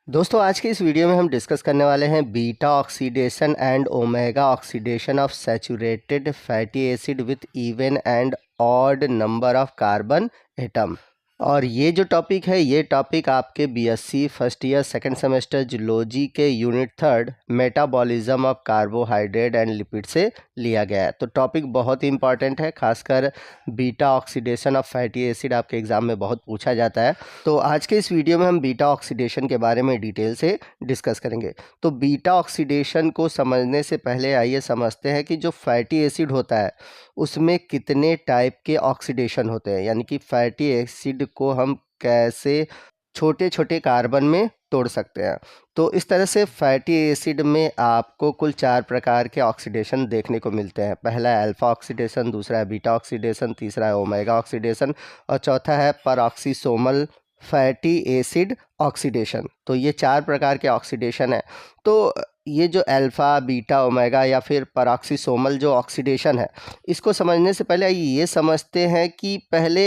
दोस्तों आज की इस वीडियो में हम डिस्कस करने वाले हैं beta oxidation and omega oxidation of saturated fatty acid with even and odd number of carbon atom. और ये जो टॉपिक है ये टॉपिक आपके BSc first year second semester zoology के unit 3 metabolism of carbohydrate and lipid से लिया गया है। तो टॉपिक बहुत ही इंपॉर्टेंट है, खासकर beta oxidation of fatty acid आपके एग्जाम में बहुत पूछा जाता है। तो आज के इस वीडियो में हम बीटा ऑक्सीडेशन के बारे में डिटेल से डिस्कस करेंगे। तो बीटा ऑक्सीडेशन को समझने से पहले आइए समझते हैं कि जो फैटी एसिड होता है उसमें कितने टाइप के ऑक्सीडेशन होते हैं, यानी कि फैटी एसिड को हम कैसे छोटे छोटे कार्बन में तोड़ सकते हैं। तो इस तरह से फैटी एसिड में आपको कुल 4 प्रकार के ऑक्सीडेशन देखने को मिलते हैं। पहला है अल्फा ऑक्सीडेशन, दूसरा है बीटा ऑक्सीडेशन, तीसरा है ओमेगा ऑक्सीडेशन और चौथा है परऑक्सीसोमल फैटी एसिड ऑक्सीडेशन। तो ये 4 प्रकार के ऑक्सीडेशन है। तो ये जो अल्फ़ा, बीटा, ओमेगा या फिर परऑक्सीसोमल जो ऑक्सीडेशन है, इसको समझने से पहले ये समझते हैं कि पहले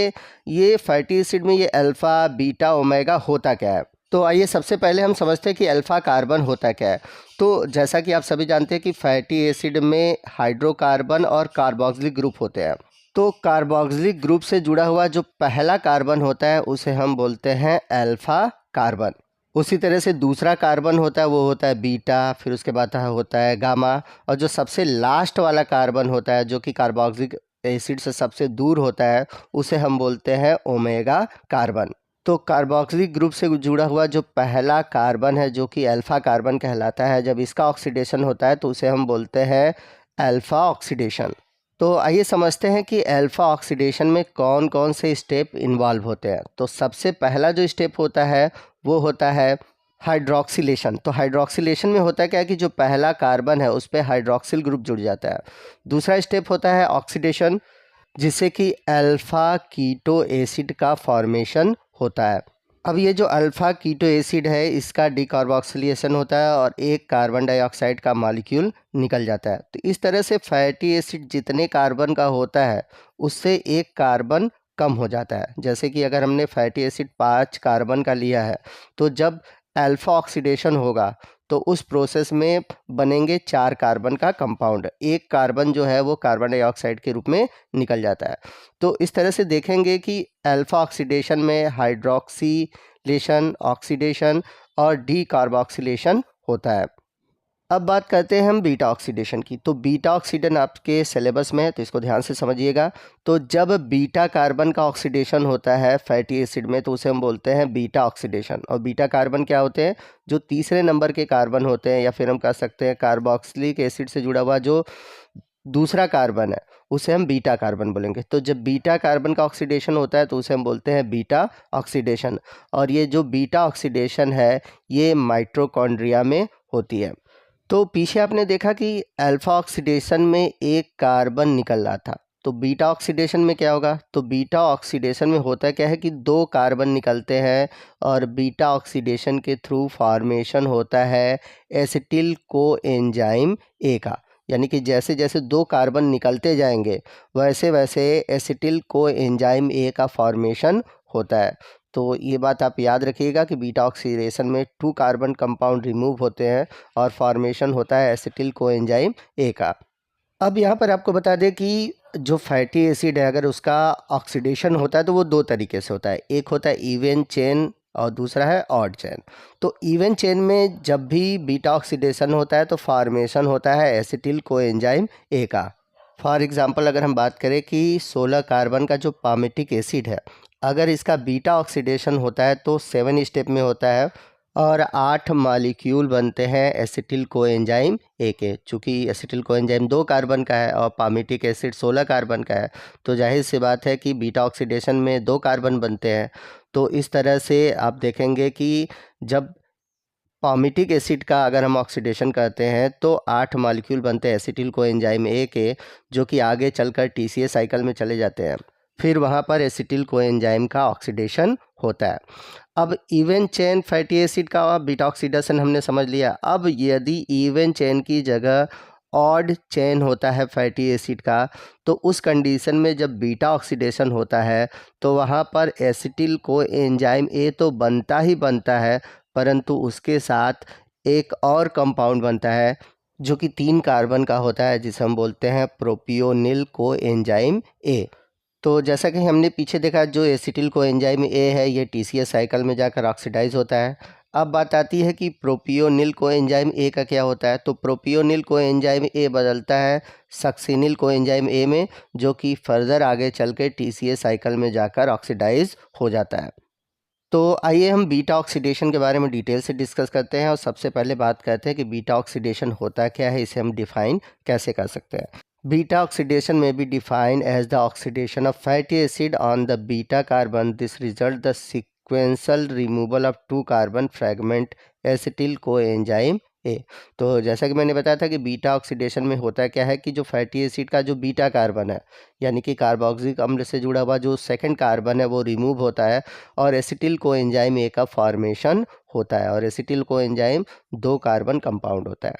ये फैटी एसिड में ये अल्फ़ा, बीटा, ओमेगा होता क्या है। तो आइए सबसे पहले हम समझते हैं कि अल्फ़ा कार्बन होता क्या है। तो जैसा कि आप सभी जानते हैं कि फैटी एसिड में हाइड्रोकार्बन और कार्बोक्सिलिक ग्रुप होते हैं। तो कार्बोक्सिलिक ग्रुप से जुड़ा हुआ जो पहला कार्बन होता है उसे हम बोलते हैं अल्फ़ा कार्बन। उसी तरह से दूसरा कार्बन होता है वो होता है बीटा, फिर उसके बाद होता है गामा, और जो सबसे लास्ट वाला कार्बन होता है जो कि कार्बोक्सिलिक एसिड से सबसे दूर होता है उसे हम बोलते हैं ओमेगा कार्बन। तो कार्बोक्सिलिक ग्रुप से जुड़ा हुआ जो पहला कार्बन है जो कि अल्फ़ा कार्बन कहलाता है, जब इसका ऑक्सीडेशन होता है तो उसे हम बोलते हैं अल्फ़ा ऑक्सीडेशन। तो आइए समझते हैं कि अल्फ़ा ऑक्सीडेशन में कौन कौन से स्टेप इन्वॉल्व होते हैं। तो सबसे पहला जो स्टेप होता है वो होता है हाइड्रोक्सिलेशन। तो हाइड्रोक्सिलेशन में होता है क्या है कि जो पहला कार्बन है उस पर हाइड्रोक्सिल ग्रुप जुड़ जाता है। दूसरा स्टेप होता है ऑक्सीडेशन, जिससे कि अल्फ़ा कीटो एसिड का फॉर्मेशन होता है। अब ये जो अल्फ़ा कीटो एसिड है इसका डिकार्बोक्सिलेशन होता है और एक कार्बन डाइऑक्साइड का मॉलिक्यूल निकल जाता है। तो इस तरह से फैटी एसिड जितने कार्बन का होता है उससे एक कार्बन कम हो जाता है। जैसे कि अगर हमने फैटी एसिड 5 कार्बन का लिया है तो जब अल्फ़ा ऑक्सीडेशन होगा तो उस प्रोसेस में बनेंगे 4 कार्बन का कंपाउंड। एक कार्बन जो है वो कार्बन डाइऑक्साइड के रूप में निकल जाता है। तो इस तरह से देखेंगे कि अल्फ़ा ऑक्सीडेशन में हाइड्रोक्सिलेशन, ऑक्सीडेशन और डीकार्बोक्सिलेशन होता है। अब बात करते हैं हम बीटा ऑक्सीडेशन की। तो बीटा ऑक्सीडेशन आपके सिलेबस में है तो इसको ध्यान से समझिएगा। तो जब बीटा कार्बन का ऑक्सीडेशन होता है फैटी एसिड में तो उसे हम बोलते हैं बीटा ऑक्सीडेशन। और बीटा कार्बन क्या होते हैं? जो तीसरे नंबर के कार्बन होते हैं, या फिर हम कह सकते हैं कार्बोक्सिलिक एसिड से जुड़ा हुआ जो दूसरा कार्बन है उसे हम बीटा कार्बन बोलेंगे। तो जब बीटा कार्बन का ऑक्सीडेशन होता है तो उसे हम बोलते हैं बीटा ऑक्सीडेशन। और ये जो बीटा ऑक्सीडेशन है ये माइटोकॉन्ड्रिया में होती है। तो पीछे आपने देखा कि अल्फा ऑक्सीडेशन में एक कार्बन निकल रहा था, तो बीटा ऑक्सीडेशन में क्या होगा? तो बीटा ऑक्सीडेशन में होता क्या है कि 2 कार्बन निकलते हैं और बीटा ऑक्सीडेशन के थ्रू फॉर्मेशन होता है एसिटिल कोएंजाइम ए का। यानी कि जैसे जैसे 2 कार्बन निकलते जाएंगे वैसे वैसे एसिटिल कोएंजाइम ए का फॉर्मेशन होता है। तो ये बात आप याद रखिएगा कि बीटा ऑक्सीडेशन में 2 कार्बन कंपाउंड रिमूव होते हैं और फॉर्मेशन होता है एसिटिल कोएंजाइम ए का। अब यहाँ पर आपको बता दें कि जो फैटी एसिड है अगर उसका ऑक्सीडेशन होता है तो वो 2 तरीके से होता है। एक होता है इवन चेन और दूसरा है ऑड चेन। तो इवन चेन में जब भी बीटा ऑक्सीडेशन होता है तो फॉर्मेशन होता है एसिटिल कोएंजाइम ए का। फॉर एग्जांपल अगर हम बात करें कि 16 कार्बन का जो पामेटिक एसिड है, अगर इसका बीटा ऑक्सीडेशन होता है तो 7 स्टेप में होता है और 8 मॉलिक्यूल बनते हैं एसिटिल कोएंजाइम ए के। चूँकि एसिटिल कोएंजाइम 2 कार्बन का है और पामेटिक एसिड 16 कार्बन का है तो जाहिर सी बात है कि बीटा ऑक्सीडेशन में 2 कार्बन बनते हैं। तो इस तरह से आप देखेंगे कि जब पामेटिक एसिड का अगर हम ऑक्सीडेशन करते हैं तो 8 मॉलिक्यूल बनते हैं एसिटिल कोएंजाइम ए के, जो कि आगे चलकर टीसीए साइकिल में चले जाते हैं। फिर वहाँ पर एसिटिल कोएंजाइम का ऑक्सीडेशन होता है। अब इवन चेन फैटी एसिड का बीटा ऑक्सीडेशन हमने समझ लिया। अब यदि इवन चेन की जगह ऑड चेन होता है फैटी एसिड का तो उस कंडीशन में जब बीटा ऑक्सीडेशन होता है तो वहाँ पर एसिटिल कोएंजाइम ए तो बनता ही बनता है, परंतु उसके साथ एक और कंपाउंड बनता है जो कि 3 कार्बन का होता है, जिसे हम बोलते हैं प्रोपियोनिल कोएंजाइम ए। तो जैसा कि हमने पीछे देखा, जो एसिटिल कोएंजाइम ए है ये टीसीएस साइकिल में जाकर ऑक्सीडाइज होता है। अब बात आती है कि प्रोपियोनिल कोएंजाइम ए का क्या होता है। तो प्रोपियोनिल कोएंजाइम ए बदलता है सक्सिनिल कोएंजाइम ए में, जो कि फर्दर आगे चल के टीसीएस साइकिल में जाकर ऑक्सीडाइज हो जाता है। तो आइए हम बीटा ऑक्सीडेशन के बारे में डिटेल से डिस्कस करते हैं और सबसे पहले बात करते हैं कि बीटा ऑक्सीडेशन होता क्या है, इसे हम डिफाइन कैसे कर सकते हैं। बीटा ऑक्सीडेशन में be defined as the oxidation of fatty acid on the beta carbon. This result the sequential removal of 2 carbon fragment acetyl coenzyme A. तो जैसा कि मैंने बताया था कि बीटा ऑक्सीडेशन में होता क्या है कि जो फैटी एसिड का जो बीटा कार्बन है, यानी कि कार्बोक्सिलिक अम्ल से जुड़ा हुआ जो सेकंड कार्बन है, वो रिमूव होता है और एसिटिल कोएंजाइम ए का फॉर्मेशन होता है। और एसिटिल कोएंजाइम 2 कार्बन कंपाउंड होता है।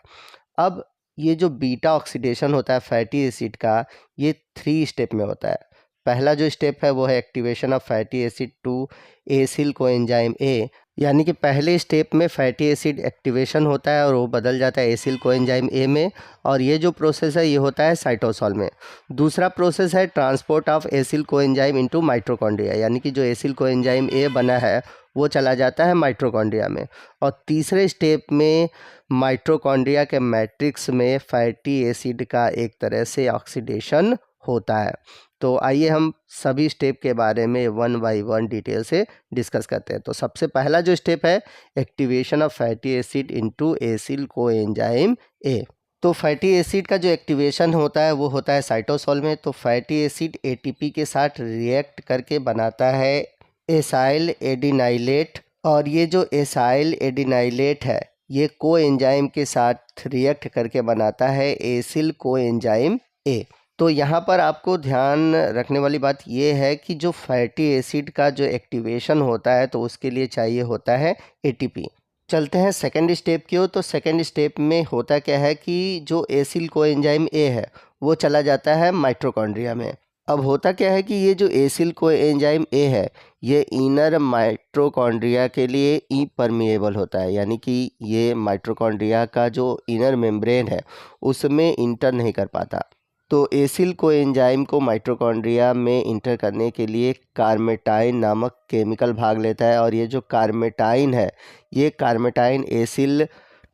अब ये जो बीटा ऑक्सीडेशन होता है फैटी एसिड का, ये 3 स्टेप में होता है। पहला जो स्टेप है वो है activation of fatty acid to acyl coenzyme A, यानी कि पहले स्टेप में फैटी एसिड एक्टिवेशन होता है और वो बदल जाता है एसिल कोएंजाइम ए में, और ये जो प्रोसेस है ये होता है साइटोसोल में। दूसरा प्रोसेस है transport of acyl coenzyme into mitochondria, यानी कि जो एसिल कोएंजाइम ए बना है वो चला जाता है माइटोकॉन्ड्रिया में। और तीसरे स्टेप में माइटोकॉन्ड्रिया के मैट्रिक्स में फैटी एसिड का एक तरह से ऑक्सीडेशन होता है। तो आइए हम सभी स्टेप के बारे में 1 बाय 1 डिटेल से डिस्कस करते हैं। तो सबसे पहला जो स्टेप है activation of fatty acid into acyl coenzyme A. तो फैटी एसिड का जो एक्टिवेशन होता है वो होता है साइटोसोल में। तो फैटी एसिड एटीपी के साथ रिएक्ट करके बनाता है एसाइल एडिनाइलेट, और ये जो एसाइल एडिनाइलेट है ये कोएंजाइम के साथ रिएक्ट करके बनाता है एसिल कोएंजाइम ए। तो यहाँ पर आपको ध्यान रखने वाली बात ये है कि जो फैटी एसिड का जो एक्टिवेशन होता है तो उसके लिए चाहिए होता है एटीपी। चलते हैं सेकंड स्टेप की ओर। तो सेकंड स्टेप में होता क्या है कि जो एसिल कोएंजाइम ए है वो चला जाता है माइटोकॉन्ड्रिया में। अब होता क्या है कि ये जो एसिल कोएंजाइम ए है ये इनर माइटोकॉन्ड्रिया के लिए इपरमिएबल होता है, यानी कि ये माइटोकॉन्ड्रिया का जो इनर मेम्ब्रेन है उसमें इंटर नहीं कर पाता। तो एसिल कोएंजाइम को माइटोकॉन्ड्रिया में इंटर करने के लिए कार्मेटाइन नामक केमिकल भाग लेता है, और ये जो कार्मेटाइन है ये कार्मेटाइन एसिल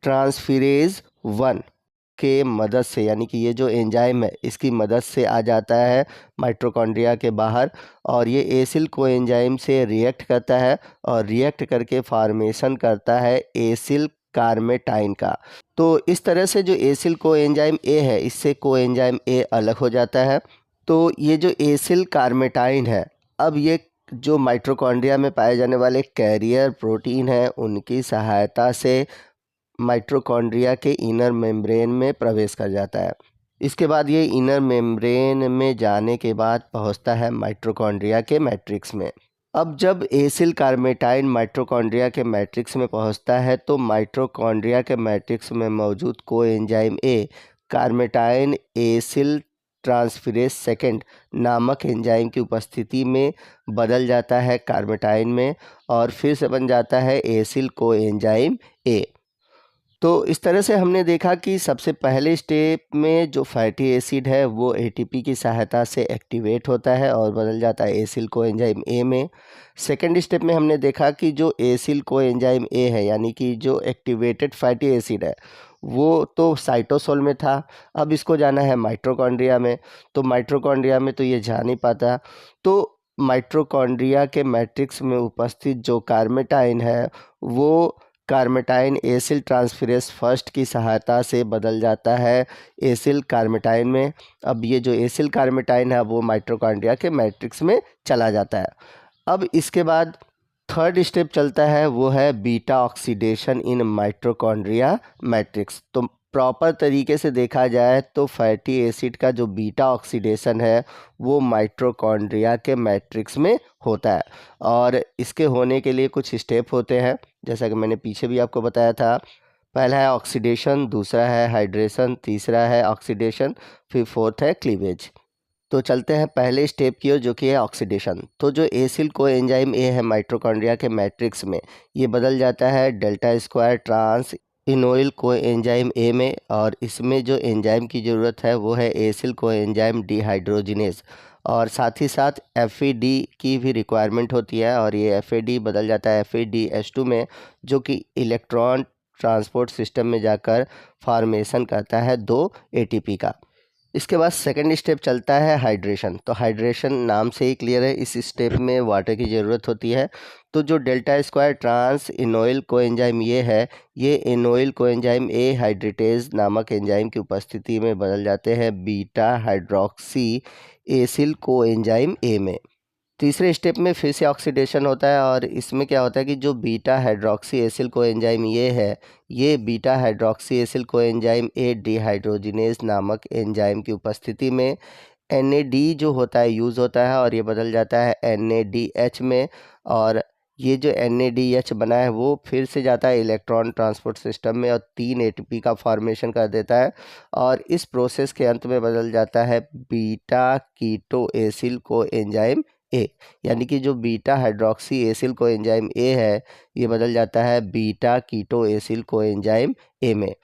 ट्रांसफेरेज 1 के मदद से, यानी कि ये जो एंजाइम है इसकी मदद से आ जाता है माइटोकॉन्ड्रिया के बाहर, और ये एसिल कोएंजाइम से रिएक्ट करता है और रिएक्ट करके फॉर्मेशन करता है एसिल कार्मेटाइन का। तो इस तरह से जो एसिल कोएंजाइम ए है इससे कोएंजाइम ए अलग हो जाता है। तो ये जो एसिल कार्मेटाइन है, अब ये जो माइटोकॉन्ड्रिया में पाए जाने वाले कैरियर प्रोटीन हैं उनकी सहायता से माइटोकॉन्ड्रिया के इनर मेम्ब्रेन में प्रवेश कर जाता है। इसके बाद ये इनर मेम्ब्रेन में जाने के बाद पहुंचता है माइटोकॉन्ड्रिया के मैट्रिक्स में। अब जब एसिल कार्मेटाइन माइटोकॉन्ड्रिया के मैट्रिक्स में पहुंचता है तो माइटोकॉन्ड्रिया के मैट्रिक्स में मौजूद coenzyme A carnitine acyl transferase second नामक एंजाइम की उपस्थिति में बदल जाता है कार्मेटाइन में, और फिर से बन जाता है एसिल कोएंजाइम ए। तो इस तरह से हमने देखा कि सबसे पहले स्टेप में जो फैटी एसिड है वो एटीपी की सहायता से एक्टिवेट होता है और बदल जाता है एसिल कोएंजाइम ए में। सेकेंड स्टेप में हमने देखा कि जो एसिल कोएंजाइम ए है, यानी कि जो एक्टिवेटेड फैटी एसिड है, वो तो साइटोसोल में था, अब इसको जाना है माइटोकॉन्ड्रिया में। तो माइटोकॉन्ड्रिया में तो ये जा नहीं पाता, तो माइटोकॉन्ड्रिया के मैट्रिक्स में उपस्थित जो कार्मेटाइन है वो कार्मेटाइन एसिल ट्रांसफेरेज फर्स्ट की सहायता से बदल जाता है एसिल कार्मेटाइन में। अब ये जो एसिल कार्मेटाइन है वो माइटोकॉन्ड्रिया के मैट्रिक्स में चला जाता है। अब इसके बाद थर्ड स्टेप चलता है, वो है beta oxidation in mitochondria matrix. तो प्रॉपर तरीके से देखा जाए तो फैटी एसिड का जो बीटा ऑक्सीडेशन है वो माइटोकॉन्ड्रिया के मैट्रिक्स में होता है, और इसके होने के लिए कुछ स्टेप होते हैं जैसा कि मैंने पीछे भी आपको बताया था। पहला है ऑक्सीडेशन, दूसरा है हाइड्रेशन, तीसरा है ऑक्सीडेशन, फिर फोर्थ है क्लीवेज। तो चलते हैं पहले स्टेप की ओर, जो कि है ऑक्सीडेशन। तो जो एसिल को एंजाइम ए है माइटोकॉन्ड्रिया के मैट्रिक्स में, ये बदल जाता है डेल्टा स्क्वायर ट्रांस इनोइल को एंजाइम ए में, और इसमें जो एंजाइम की ज़रूरत है वो है एसिल को एंजाइम डिहाइड्रोजिनेज, और साथ ही साथ एफ की भी रिक्वायरमेंट होती है, और ये एफ बदल जाता है FADH2 में, जो कि इलेक्ट्रॉन ट्रांसपोर्ट सिस्टम में जाकर फॉर्मेशन करता है 2 ATP का। इसके बाद सेकंड स्टेप चलता है हाइड्रेशन। तो हाइड्रेशन नाम से ही क्लियर है, इस स्टेप में वाटर की ज़रूरत होती है। तो जो डेल्टा स्क्वायर ट्रांस इनोइल कोएंजाइम ये है, ये इनोइल कोएंजाइम ए हाइड्रेटेज नामक एंजाइम की उपस्थिति में बदल जाते हैं बीटा हाइड्रोक्सी एसिल कोएंजाइम ए में। तीसरे स्टेप में फिर से ऑक्सीडेशन होता है, और इसमें क्या होता है कि जो बीटा हाइड्रोक्सी एसिल कोएंजाइम ये है, ये बीटा हाइड्रोक्सी एसिल कोएंजाइम ए डिहाइड्रोजिनेज नामक एंजाइम की उपस्थिति में NAD जो होता है यूज़ होता है, और ये बदल जाता है NADH में, और ये जो NADH बना है वो फिर से जाता है इलेक्ट्रॉन ट्रांसपोर्ट सिस्टम में और 3 ATP का फॉर्मेशन कर देता है, और इस प्रोसेस के अंत में बदल जाता है बीटा कीटो एसिल को एंजाइम ए, यानी कि जो बीटा हाइड्रोक्सी एसिल को एंजाइम ए है, ये बदल जाता है बीटा कीटो एसिल को एंजाइम ए में।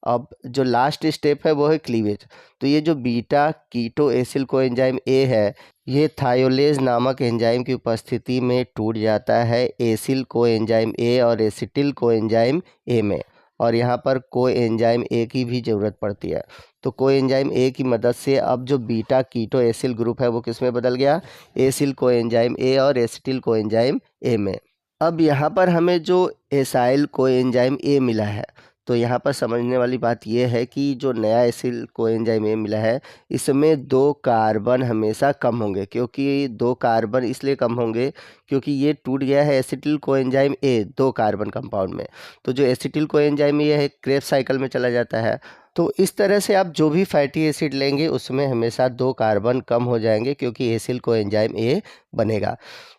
अब जो लास्ट स्टेप है वो है क्लीवेज। तो ये जो बीटा कीटो एसिल को एंजाइम ए है, ये थायोलेज नामक एंजाइम की उपस्थिति में टूट जाता है एसिल को एंजाइम ए और एसिटिल को एंजाइम ए में, और यहाँ पर को एंजाइम ए की भी ज़रूरत पड़ती है। तो को एंजाइम ए की मदद से अब जो बीटा कीटो एसिल ग्रुप है वो किस में बदल गया, एसिल को एंजाइम ए और एसिटिल को एंजाइम ए में। अब यहाँ पर हमें जो एसाइल को एंजाइम ए मिला है, तो यहाँ पर समझने वाली बात यह है कि जो नया एसिल कोएंजाइम ए मिला है, इसमें 2 कार्बन हमेशा कम होंगे। क्योंकि 2 कार्बन इसलिए कम होंगे क्योंकि ये टूट गया है एसिटिल कोएंजाइम ए 2 कार्बन कंपाउंड में। तो जो एसिटिल कोएंजाइम ए है क्रेब्स साइकिल में चला जाता है। तो इस तरह से आप जो भी फैटी एसिड लेंगे उसमें हमेशा 2 कार्बन कम हो जाएंगे, क्योंकि एसिल कोएंजाइम ए बनेगा।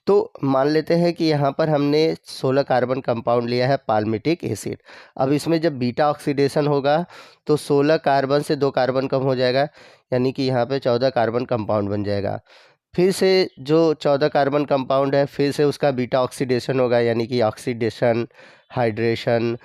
तो मान लेते हैं कि यहाँ पर हमने 16 कार्बन कंपाउंड लिया है पाल्मिटिक एसिड। अब इसमें जब बीटा ऑक्सीडेशन होगा तो 16 कार्बन से 2 कार्बन कम हो जाएगा, यानी कि यहाँ पे 14 कार्बन कंपाउंड बन जाएगा। फिर से जो 14 कार्बन कंपाउंड है, फिर से उसका बीटा ऑक्सीडेशन होगा, यानी कि ऑक्सीडेशन, हाइड्रेशन,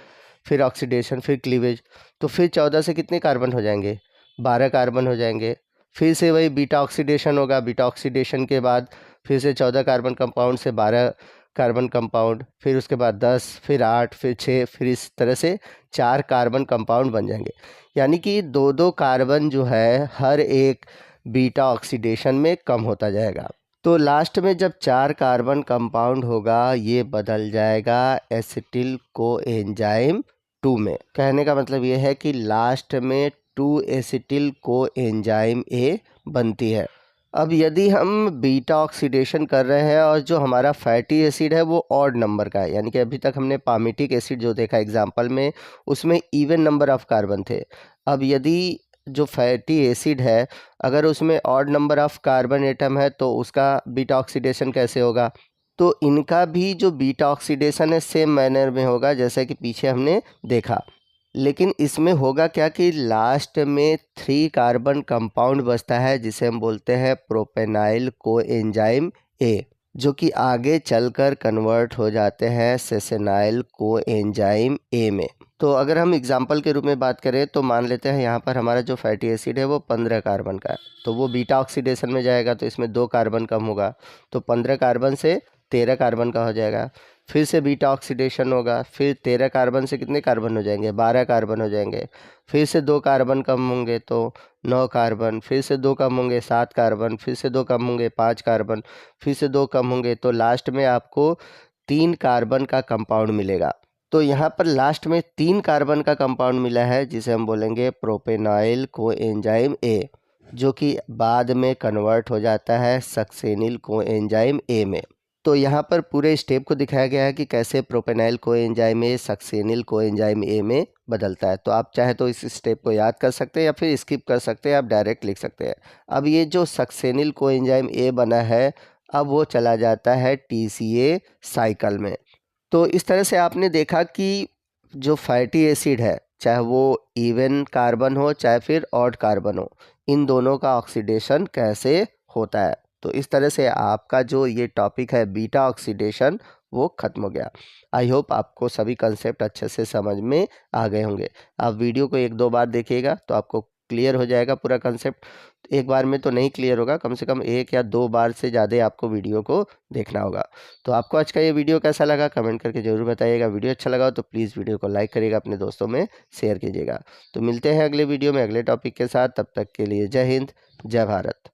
फिर ऑक्सीडेशन, फिर क्लीवेज। तो फिर 14 से कितने कार्बन हो जाएंगे, 12 कार्बन हो जाएंगे। फिर से वही बीटा ऑक्सीडेशन होगा, बीटा ऑक्सीडेशन के बाद फिर से 14 कार्बन कंपाउंड से 12 कार्बन कंपाउंड, फिर उसके बाद 10, फिर 8, फिर 6, फिर इस तरह से 4 कार्बन कंपाउंड बन जाएंगे। यानी कि 2-2 कार्बन जो है हर एक बीटा ऑक्सीडेशन में कम होता जाएगा। तो लास्ट में जब 4 कार्बन कंपाउंड होगा, ये बदल जाएगा एसिटिल को एंजाइम 2 में। कहने का मतलब ये है कि लास्ट में 2 एसिटिल को एंजाइम ए बनती है। अब यदि हम बीटा ऑक्सीडेशन कर रहे हैं और जो हमारा फैटी एसिड है वो ऑड नंबर का है, यानी कि अभी तक हमने पामिटिक एसिड जो देखा एग्जांपल में, उसमें इवन नंबर ऑफ कार्बन थे। अब यदि जो फैटी एसिड है अगर उसमें odd number of carbon atom है तो उसका बीटा ऑक्सीडेशन कैसे होगा? तो इनका भी जो बीटा ऑक्सीडेशन है सेम मैनर में होगा जैसा कि पीछे हमने देखा। लेकिन इसमें होगा क्या कि लास्ट में 3 कार्बन कंपाउंड बचता है, जिसे हम बोलते हैं प्रोपेनाइल को एंजाइम ए, जो कि आगे चलकर कन्वर्ट हो जाते हैं सेसेनाइल को एंजाइम ए में। तो अगर हम एग्जाम्पल के रूप में बात करें तो मान लेते हैं यहाँ पर हमारा जो फैटी एसिड है वो 15 कार्बन का है, तो वो बीटा ऑक्सीडेशन में जाएगा तो इसमें 2 कार्बन कम होगा, तो 15 कार्बन से 13 कार्बन का हो जाएगा। फिर से बीटा ऑक्सीडेशन होगा, फिर 13 कार्बन से कितने कार्बन हो जाएंगे, 12 कार्बन हो जाएंगे। फिर से 2 कार्बन कम होंगे तो 9 कार्बन, फिर से 2 कम होंगे 7 कार्बन, फिर से 2 कम होंगे 5 कार्बन, फिर से 2 कम होंगे, तो लास्ट में आपको 3 कार्बन का कंपाउंड मिलेगा। तो यहाँ पर लास्ट में 3 कार्बन का कंपाउंड मिला है जिसे हम बोलेंगे प्रोपेनाइल को एंजाइम ए, जो कि बाद में कन्वर्ट हो जाता है सक्सेनिल को एंजाइम ए में। तो यहाँ पर पूरे स्टेप को दिखाया गया है कि कैसे प्रोपेनाइल को एंजाइम ए सक्सेनिल को एंजाइम ए में बदलता है। तो आप चाहे तो इस स्टेप को याद कर सकते हैं या फिर स्किप कर सकते हैं, आप डायरेक्ट लिख सकते हैं। अब ये जो सक्सेनिल को एंजाइम ए बना है, अब वो चला जाता है TCA साइकिल में। तो इस तरह से आपने देखा कि जो फैटी एसिड है चाहे वो इवन कार्बन हो चाहे फिर ऑड कार्बन हो, इन दोनों का ऑक्सीडेशन कैसे होता है। तो इस तरह से आपका जो ये टॉपिक है बीटा ऑक्सीडेशन वो ख़त्म हो गया। आई होप आपको सभी कंसेप्ट अच्छे से समझ में आ गए होंगे। आप वीडियो को 1-2 बार देखिएगा तो आपको क्लियर हो जाएगा पूरा कंसेप्ट। एक बार में तो नहीं क्लियर होगा, कम से कम 1 या 2 बार से ज़्यादा आपको वीडियो को देखना होगा। तो आपको आज का ये वीडियो कैसा लगा कमेंट करके ज़रूर बताइएगा। वीडियो अच्छा लगा हो तो प्लीज़ वीडियो को लाइक करिएगा, अपने दोस्तों में शेयर कीजिएगा। तो मिलते हैं अगले वीडियो में अगले टॉपिक के साथ, तब तक के लिए जय हिंद, जय भारत।